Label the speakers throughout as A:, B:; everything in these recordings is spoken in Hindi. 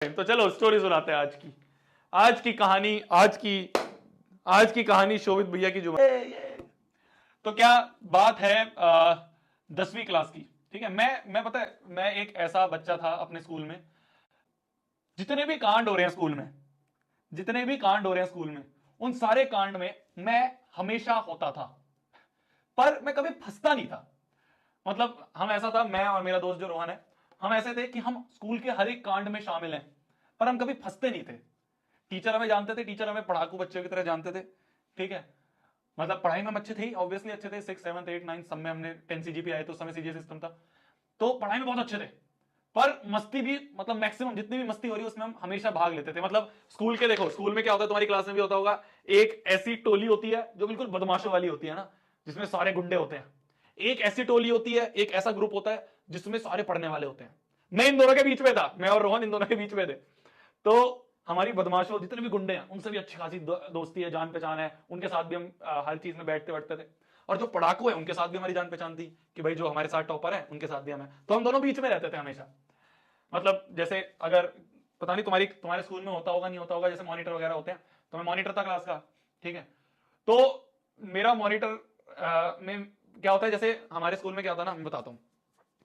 A: तो चलो स्टोरी सुनाते हैं आज की कहानी शोभित भैया की। जो तो क्या बात है 10वीं क्लास की। ठीक है, मैं पता है मैं एक ऐसा बच्चा था अपने स्कूल में, जितने भी कांड हो रहे हैं स्कूल में, जितने भी कांड हो रहे हैं स्कूल में, उन सारे कांड में मैं हमेशा होता था, पर मैं कभी फंसता नहीं था। मतलब हम ऐसा था, मैं और मेरा दोस्त जो रोहन है, हम ऐसे थे कि हम स्कूल के हर एक कांड में शामिल हैं, पर हम कभी फंसते नहीं थे। टीचर हमें जानते थे, टीचर हमें पढ़ाकू बच्चों की तरह जानते थे। ठीक है, मतलब पढ़ाई में हम अच्छे थे ही, ऑब्वियसली अच्छे थे। 6 7 8 9 सब में हमने 10 सीजीपी आए, तो उस समय सीजीपीए सिस्टम था, तो पढ़ाई में बहुत अच्छे थे। पर मस्ती भी, मतलब मैक्सिमम जितनी भी मस्ती हो रही है उसमें हम हमेशा भाग लेते थे। मतलब स्कूल के देखो, स्कूल में क्या होता है, तुम्हारी क्लास में भी होता होगा, एक ऐसी टोली होती है जो बिल्कुल बदमाशों वाली होती है ना, जिसमें सारे गुंडे होते हैं। एक ऐसी टोली होती है, एक ऐसा ग्रुप होता है जिसमें सारे पढ़ने वाले होते हैं। मैं इन दोनों के बीच में था, मैं और रोहन इन दोनों के बीच में थे। तो हमारी बदमाशों, जितने भी गुंडे हैं, उनसे भी अच्छी खासी दोस्ती है, जान पहचान है, उनके साथ भी हम हर चीज में बैठते बैठते थे। और जो पढ़ाकू है उनके साथ भी हमारी जान पहचान थी, कि भाई जो हमारे साथ टॉपर है उनके साथ भी हम हैं, तो हम दोनों बीच में रहते थे हमेशा। मतलब जैसे अगर पता नहीं तुम्हारे स्कूल में होता होगा नहीं होता होगा, जैसे मॉनिटर वगैरह होते हैं, तो मैं मॉनिटर था क्लास का। ठीक है, तो मेरा मॉनिटर में क्या होता है, जैसे हमारे स्कूल में क्या होता है ना, मैं बताता हूँ।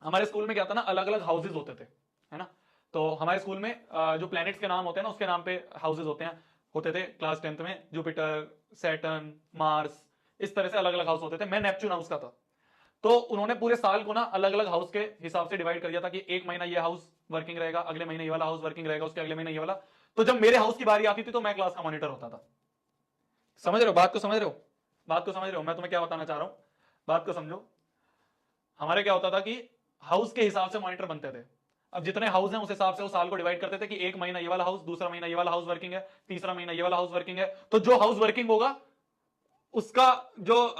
A: हमारे स्कूल में क्या था ना, अलग अलग हाउसेज होते थे, है ना। तो हमारे स्कूल में जो प्लैनेट्स के नाम होते हैं ना, उसके नाम पे हाउसेज होते थे क्लास 10th में। जुपिटर, सैटर्न, मार्स, इस तरह से अलग अलग हाउस होते थे। मैं नेपच्यून हाउस का था। तो उन्होंने पूरे साल को ना अलग अलग हाउस के हिसाब से डिवाइड कर दिया था, कि एक महीना ये हाउस वर्किंग रहेगा, अगले महीने ये वाला हाउस वर्किंग रहेगा, उसके अगले महीने ये वाला। तो जब मेरे हाउस की बारी आती थी तो मैं क्लास का मॉनिटर होता था। समझ रहे हो बात को, समझ रहे हो बात को, समझ रहे हो मैं तुम्हें क्या बताना चाह रहा हूं, बात को समझो। हमारे क्या होता था कि हाउस के हिसाब से मॉनिटर बनते थे। अब जितने हाउस हैं उस हिसाब से उस साल को डिवाइड करते थे, कि एक महीना ये वाला हाउस, दूसरा महीना ये वाला हाउस वर्किंग है, तीसरा महीना ये वाला हाउस वर्किंग है। तो जो हाउस वर्किंग होगा उसका जो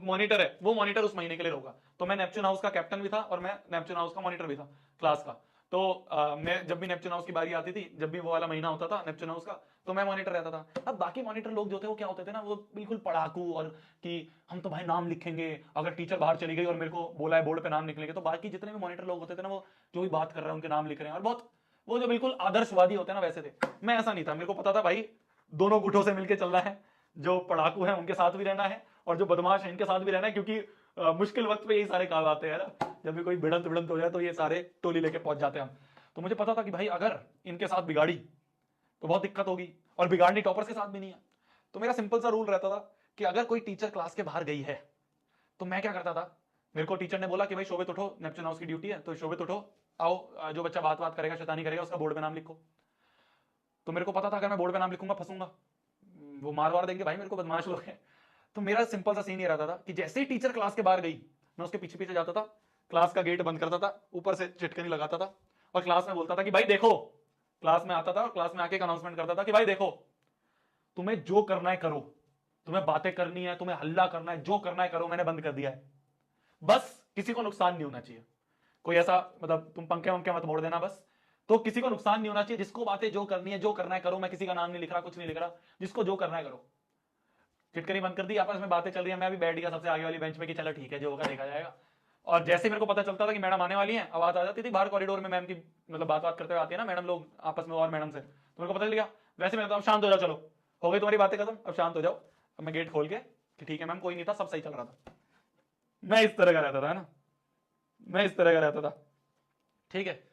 A: मॉनिटर है वो मॉनिटर उस महीने के लिए होगा। तो मैं नेपच्यून हाउस का कैप्टन भी था और मैं नेपच्यून हाउस का मॉनिटर भी था क्लास का। तो मैं जब भी नेपच्यून हाउस की बारी आती थी, जब भी वो वाला महीना होता था नेपच्यून हाउस का, तो मैं मॉनिटर रहता था। अब बाकी मॉनिटर लोग जो थे वो क्या होते थे ना, वो बिल्कुल पढ़ाकू, और कि हम तो भाई नाम लिखेंगे, अगर टीचर बाहर चली गई और मेरे को बोला है बोर्ड पे नाम लिखने के, तो बाकी जितने भी मॉनिटर लोग होते थे ना, वो जो भी बात कर रहे हैं उनके नाम लिख रहे हैं, और बहुत वो जो बिल्कुल आदर्शवादी होते हैं ना, वैसे थे। मैं ऐसा नहीं था, मेरे को पता था भाई दोनों गुटों से मिलकर चलना है। जो पढ़ाकू है उनके साथ भी रहना है, और जो बदमाश है इनके साथ भी रहना है, क्योंकि मुश्किल वक्त पे यही सारे काम आते हैं ना। जब भी कोई भिड़ंत भिड़ंत हो जाए तो ये सारे टोली लेके पहुंच जाते हैं हम। तो मुझे पता था कि भाई अगर इनके साथ बिगाड़ी तो बहुत दिक्कत होगी, और बिगाड़नी टॉपर्स के साथ भी नहीं है। तो मेरा सिंपल सा रूल रहता था कि अगर कोई टीचर क्लास के बाहर गई है, तो मैं क्या करता था, मेरे को टीचर ने बोला कि भाई शोभित उठो, नेपच्यून हाउस की ड्यूटी है, तो शोभित उठो, आओ, जो बच्चा बात बात करेगा, शैतानी करेगा, उसका बोर्ड पे नाम लिखो। तो मेरे को पता था अगर मैं बोर्ड पे नाम लिखूंगा फंसूंगा, वो मार वार देंगे भाई मेरे को, बदमाश लोग हैं। तो मेरा सिंपल सा सीन ये रहता था कि जैसे ही टीचर क्लास के बाहर गई, मैं उसके पीछे पीछे जाता था, क्लास का गेट बंद करता था, ऊपर से चिटकनी लगाता था, और क्लास में बोलता था कि भाई देखो, क्लास में आता था और क्लास में आके अनाउंसमेंट करता था कि भाई देखो, तुम्हें जो करना है करो, तुम्हें बातें करनी है, तुम्हें हल्ला करना है, जो करना है करो, मैंने बंद कर दिया है। बस किसी को नुकसान नहीं होना चाहिए। कोई ऐसा, मतलब तुम पंखे वंखे मत मोड़ देना बस। तो किसी को नुकसान नहीं होना चाहिए, जिसको बातें जो करनी है, जो करना है करो, मैं किसी का नाम नहीं लिख रहा, कुछ नहीं लिख रहा, जिसको जो करना है करो। चिटकनी बंद कर दी, आपस में बातें चल रही है, मैं भी बैठ गया सबसे आगे वाली बेंच में कि चलो ठीक है, जो होगा देखा जाएगा। और जैसे मेरे को पता चलता था कि मैडम आने वाली है, आवाज आ जाती थी बाहर कॉरिडोर में, मैम की, मतलब बात करते हुए आती है ना मैडम लोग आपस में, और मैडम से, तो मेरे को पता चल गया। वैसे मैं अब शांत हो जाओ, चलो हो गई तुम्हारी बातें खत्म, अब शांत हो जाओ। अब मैं गेट खोल के कि ठीक है मैम, कोई नहीं था, सब सही चल रहा था। मैं इस तरह का रहता था ना, मैं इस तरह का रहता था। ठीक है,